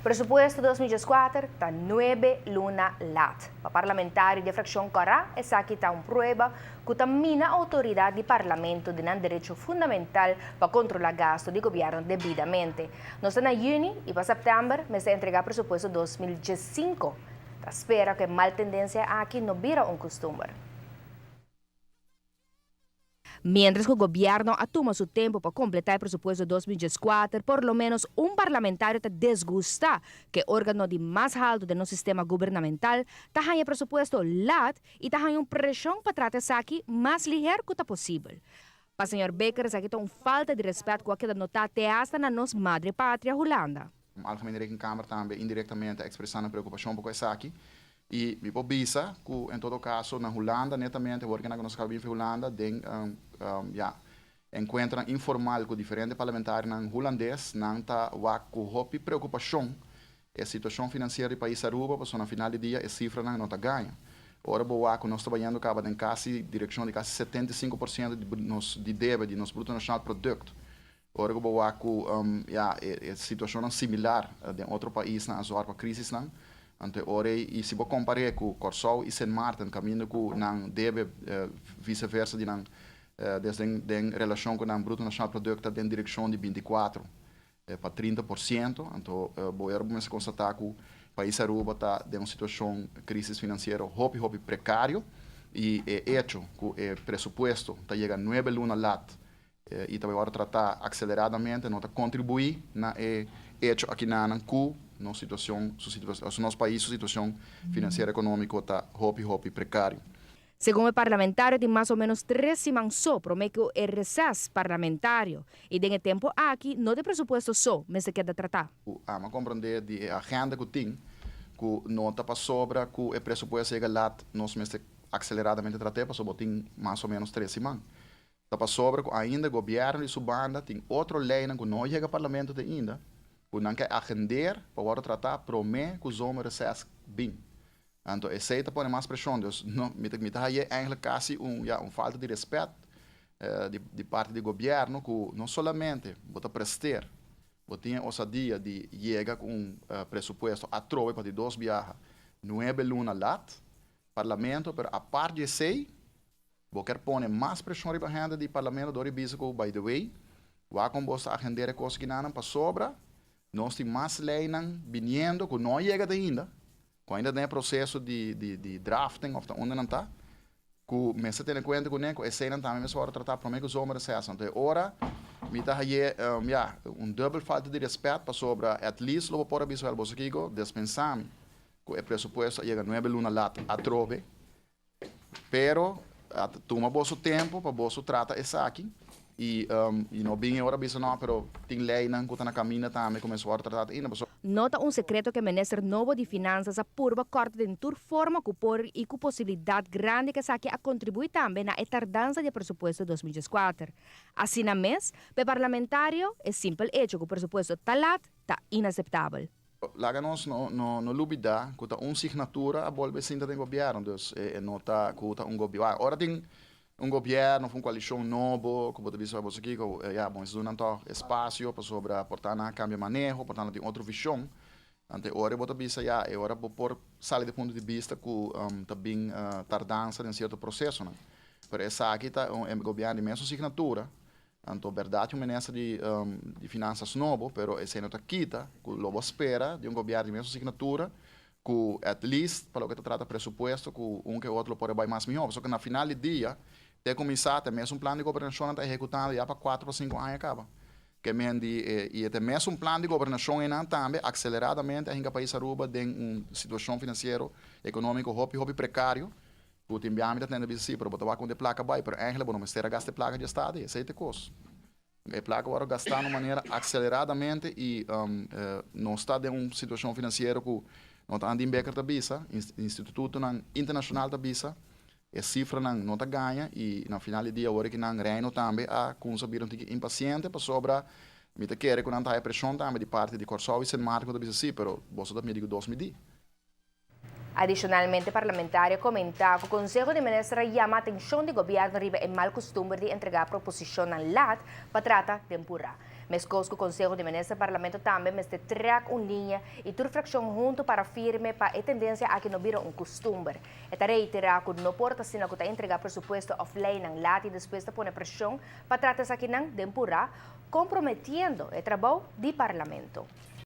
Presupuesto 2024 está 9 luna lat. O parlamentário de fração Corá, essa aqui está uma prueba que também a autoridade do parlamento tem direito fundamental para controlar gasto do governo devidamente. Nós estamos em junho e para setembro, mas se entregar presupuesto 2025. Espera que mal tendência aqui não vira costume. Mientras que o governo toma seu tempo para completar o presupuesto 2024, por lo menos parlamentário está desgusta que o órgão de mais alto do nosso sistema governamental está ganhando presupuesto lat e está ganhando pressão para tratar isso aqui mais ligeiro que possível. Para o senhor Becker, isso aqui está uma falta de respeito com aquilo que nota até hasta na nossa madre pátria, Holanda. A Algemene Rekenkamer também indiretamente expressando preocupação por isso aqui. E me pobisa que, em todo caso, na Holanda, netamente, o órgão que nós cabimos em Holanda, encontram informal com diferentes parlamentares na holandês, não está com preocupação a situação financeira do país Aruba, porque na final do dia a cifra não está ganha. Ora, nós trabalhando em quase direção de quase 75% de débito de nosso produto nacional produto. Ora, a situação similar de outro país na a crise não. Ante ora, e se você comparar com Corsol e Saint Martin, caminho com não deve vice-versa de não em relação com o bruto nacional produto em direção de 24 para 30%. Então, vamos constatar que o país Aruba está em uma situação de crise financeira muito precário e é hecho que o presupuesto está chegando a 9 lunas lat e também agora tratar aceleradamente, não está contribuir na hecho aqui na CU. Nossa situação, nosso país, a situação financeira e econômica está muito precária. Segundo o parlamentário, tem mais ou menos 3 semanas só para que o recesso parlamentário. E tem tempo aqui, não de presupuesto só, mas se quer tratar. Mas compreender a agenda que tem, que não está para sobra, que o presupuesto chega lá, nós mesmos aceleradamente tratamos, para tem mais ou menos 3 semanas. Está para sobra, que ainda o governo e sua banda tem outra lei que não chega ao parlamento ainda. Que não quer agendar para agora tratar promete que os homens recebem bem. Então, esse está põe mais pressão. Então, me está eigenlijk quase falta de respeito de parte do governo, que não somente bota prestar, bota tem ousadia de chegar com presupuesto a trove para de 2 viagens, 9 lunas lat, parlamento, mas a parte de sei, vou querer pôr mais pressão para a agenda do parlamento, do Ribisco, by the way, vai com você agendar coisas que não para sobra. Nós temos mais leis vindo, que não chega ainda, que ainda tem processo de drafting, onde não está, que me tem em conta que esse não também vai tratar para mim que os homens recebem. Então, agora, me está aí dupla falta de respeito para sobre, at least, lo por avisar você aqui, dispensar que o presupuesto chega 9 lunas lá a trove, pero toma vosso tempo para você tratar isso aqui. E não bem agora bisa não, pero tem lei não que está na caminho também começou a tratar ainda. Nota secreto que o ministro novo de finanças apurva corte de tur forma que por e com possibilidade grande que saque a contribuir também na tardança de presupuesto 2024. Assim na mês, o parlamentário é simples hecho que o presupuesto talat está inaceitável. Lá nós não dúvida que está assinatura a volver sim do governo, então nota que está governo. Agora tem governo, uma coalição nova, como você disse aqui, bom, isso não tem espaço para sobre, portanto, cambio de manejo, portanto, tem outra visão. Então, agora eu vou dizer, agora vou por sair do ponto de vista que também tardança em certo processo, né? Mas essa aqui está governo de mesma assinatura, então, verdade, o ministro de finanças novo, mas esse não está quita, que logo espera de governo de mesma assinatura, que, at least, para o que trata presupuesto, que que o outro pode ir mais melhor, só que na final do dia, tem começar até mesmo plano de governação está executando já para 4 ou 5 anos acaba. Que e até mesmo plano de governação ainda também aceleradamente a gente país Aruba tem uma situação financeira econômica hobby precário. O time ainda tem de dizer, para botar com de placa vai, para ainda não ter gasto de placa de estado, esse é o custo. A placa agora gastar de maneira aceleradamente e não está em uma situação financeira que não está andando bem da bisa, instituto internacional da bisa. A cifra não está ganha e no final do dia agora que não reino também a consumir impaciente para sobra me te quer que não está a pressão também de parte de Corsol e Saint Martin da bisa pero você também digo 2 medidas. Adicionalmente, o parlamentário comenta que o Conselho de Ministros chama a atenção do governo riba é mal costume de entregar proposição na LAT para tratar temporário. Mescosco Conselho de Ministros do Parlamento também mas te track uma linha e tur fração junto para firme para a tendência a que não vira costume. E reiterar que não porta sina que entregar presupuesto offline ng lati depois de pôr pressão para tratar aqui ng tempura comprometendo o trabalho do Parlamento.